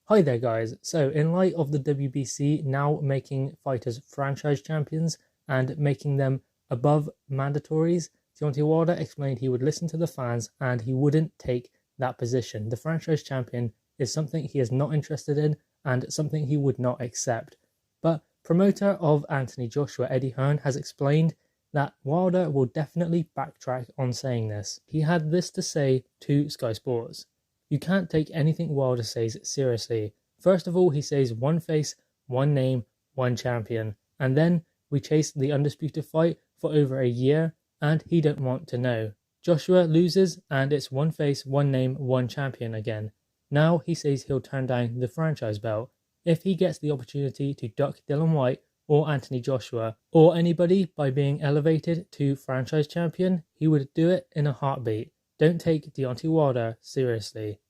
Hi there guys, so in light of the WBC now making fighters franchise champions and making them above mandatories, Deontay Wilder explained he would listen to the fans and he wouldn't take that position. The franchise champion is something he is not interested in and something he would not accept. But promoter of Anthony Joshua, Eddie Hearn, has explained that Wilder will definitely backtrack on saying this. He had this to say to Sky Sports. You can't take anything Wilder says seriously. First of all, he says one face, one name, one champion. And then we chased the undisputed fight for over a year and he don't want to know. Joshua loses and it's one face, one name, one champion again. Now he says he'll turn down the franchise belt. If he gets the opportunity to duck Dillian Whyte or Anthony Joshua or anybody by being elevated to franchise champion, he would do it in a heartbeat. Don't take Deontay Wilder seriously.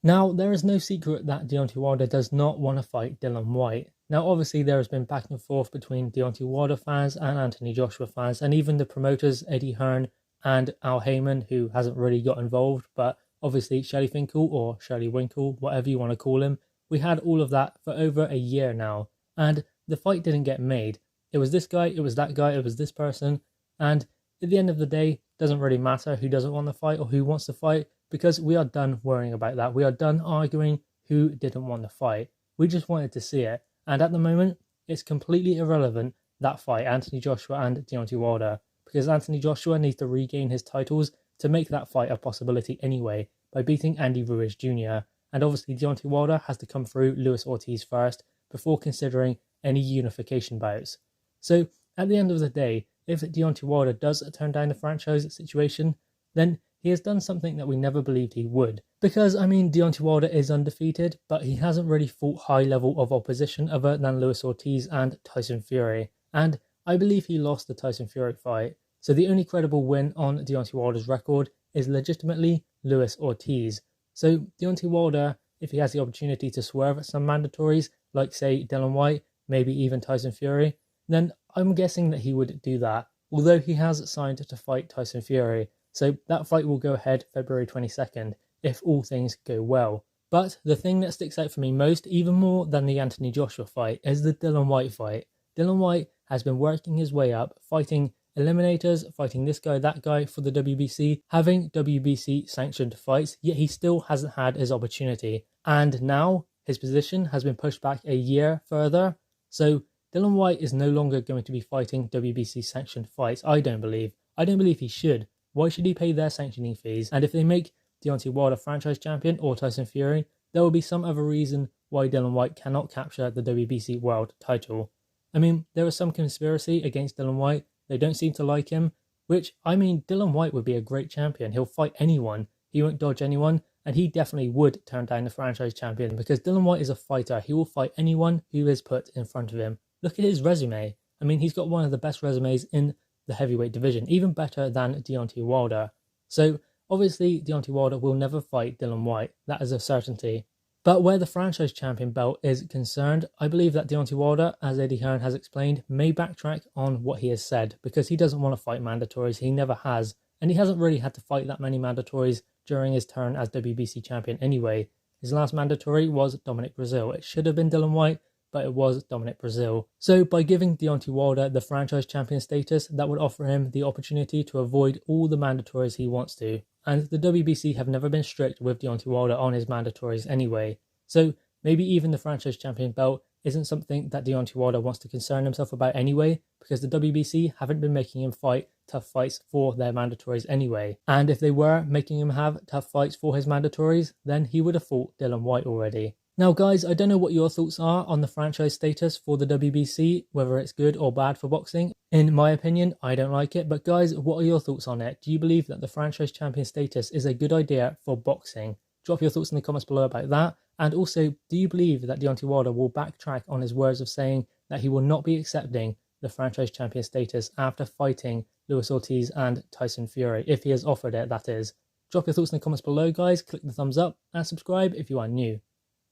Now, there is no secret that Deontay Wilder does not want to fight Dillian Whyte. Now, obviously, there has been back and forth between Deontay Wilder fans and Anthony Joshua fans, and even the promoters, Eddie Hearn and Al Heyman, who hasn't really got involved, but obviously Shelley Finkel or Shelley Winkle, whatever you want to call him. We had all of that for over a year now, and the fight didn't get made. It was this guy, it was that guy, it was this person, and at the end of the day, doesn't really matter who doesn't want to fight or who wants to fight, because we are done worrying about that. We are done arguing who didn't want to fight. We just wanted to see it. And at the moment, it's completely irrelevant, that fight, Anthony Joshua and Deontay Wilder, because Anthony Joshua needs to regain his titles to make that fight a possibility anyway, by beating Andy Ruiz Jr. And obviously Deontay Wilder has to come through Luis Ortiz first, before considering any unification bouts. So, at the end of the day, if Deontay Wilder does turn down the franchise situation, then he has done something that we never believed he would. Because, I mean, Deontay Wilder is undefeated, but he hasn't really fought high level of opposition other than Luis Ortiz and Tyson Fury. And I believe he lost the Tyson Fury fight. So the only credible win on Deontay Wilder's record is legitimately Luis Ortiz. So Deontay Wilder, if he has the opportunity to swerve at some mandatories, like say Dillian Whyte, maybe even Tyson Fury, then I'm guessing that he would do that. Although he has signed to fight Tyson Fury. So that fight will go ahead February 22nd, if all things go well. But the thing that sticks out for me most, even more than the Anthony Joshua fight, is the Dillian Whyte fight. Dillian Whyte has been working his way up, fighting eliminators, fighting this guy, that guy for the WBC, having WBC sanctioned fights, yet he still hasn't had his opportunity. And now his position has been pushed back a year further. So Dillian Whyte is no longer going to be fighting WBC sanctioned fights, I don't believe. I don't believe he should. Why should he pay their sanctioning fees? And if they make Deontay Wilder franchise champion or Tyson Fury, there will be some other reason why Dillian Whyte cannot capture the WBC world title. I mean, there is some conspiracy against Dillian Whyte. They don't seem to like him, which, I mean, Dillian Whyte would be a great champion. He'll fight anyone. He won't dodge anyone, and he definitely would turn down the franchise champion because Dillian Whyte is a fighter. He will fight anyone who is put in front of him. Look at his resume. I mean, he's got one of the best resumes in the heavyweight division, even better than Deontay Wilder. So obviously Deontay Wilder will never fight Dillian Whyte, that is a certainty. But where the franchise champion belt is concerned, I believe that Deontay Wilder, as Eddie Hearn has explained, may backtrack on what he has said, because he doesn't want to fight mandatories, he never has, and he hasn't really had to fight that many mandatories during his turn as WBC champion anyway. His last mandatory was Dominic Breazeale. It should have been Dillian Whyte, but it was Dominic Breazeale. So by giving Deontay Wilder the franchise champion status, that would offer him the opportunity to avoid all the mandatories he wants to. And the WBC have never been strict with Deontay Wilder on his mandatories anyway. So maybe even the franchise champion belt isn't something that Deontay Wilder wants to concern himself about anyway, because the WBC haven't been making him fight tough fights for their mandatories anyway. And if they were making him have tough fights for his mandatories, then he would have fought Dillian Whyte already. Now guys, I don't know what your thoughts are on the franchise status for the WBC, whether it's good or bad for boxing. In my opinion, I don't like it, but guys, what are your thoughts on it? Do you believe that the franchise champion status is a good idea for boxing? Drop your thoughts in the comments below about that. And also, do you believe that Deontay Wilder will backtrack on his words of saying that he will not be accepting the franchise champion status after fighting Luis Ortiz and Tyson Fury, if he has offered it, that is? Drop your thoughts in the comments below, guys. Click the thumbs up and subscribe if you are new.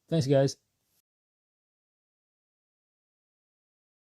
Thanks, guys.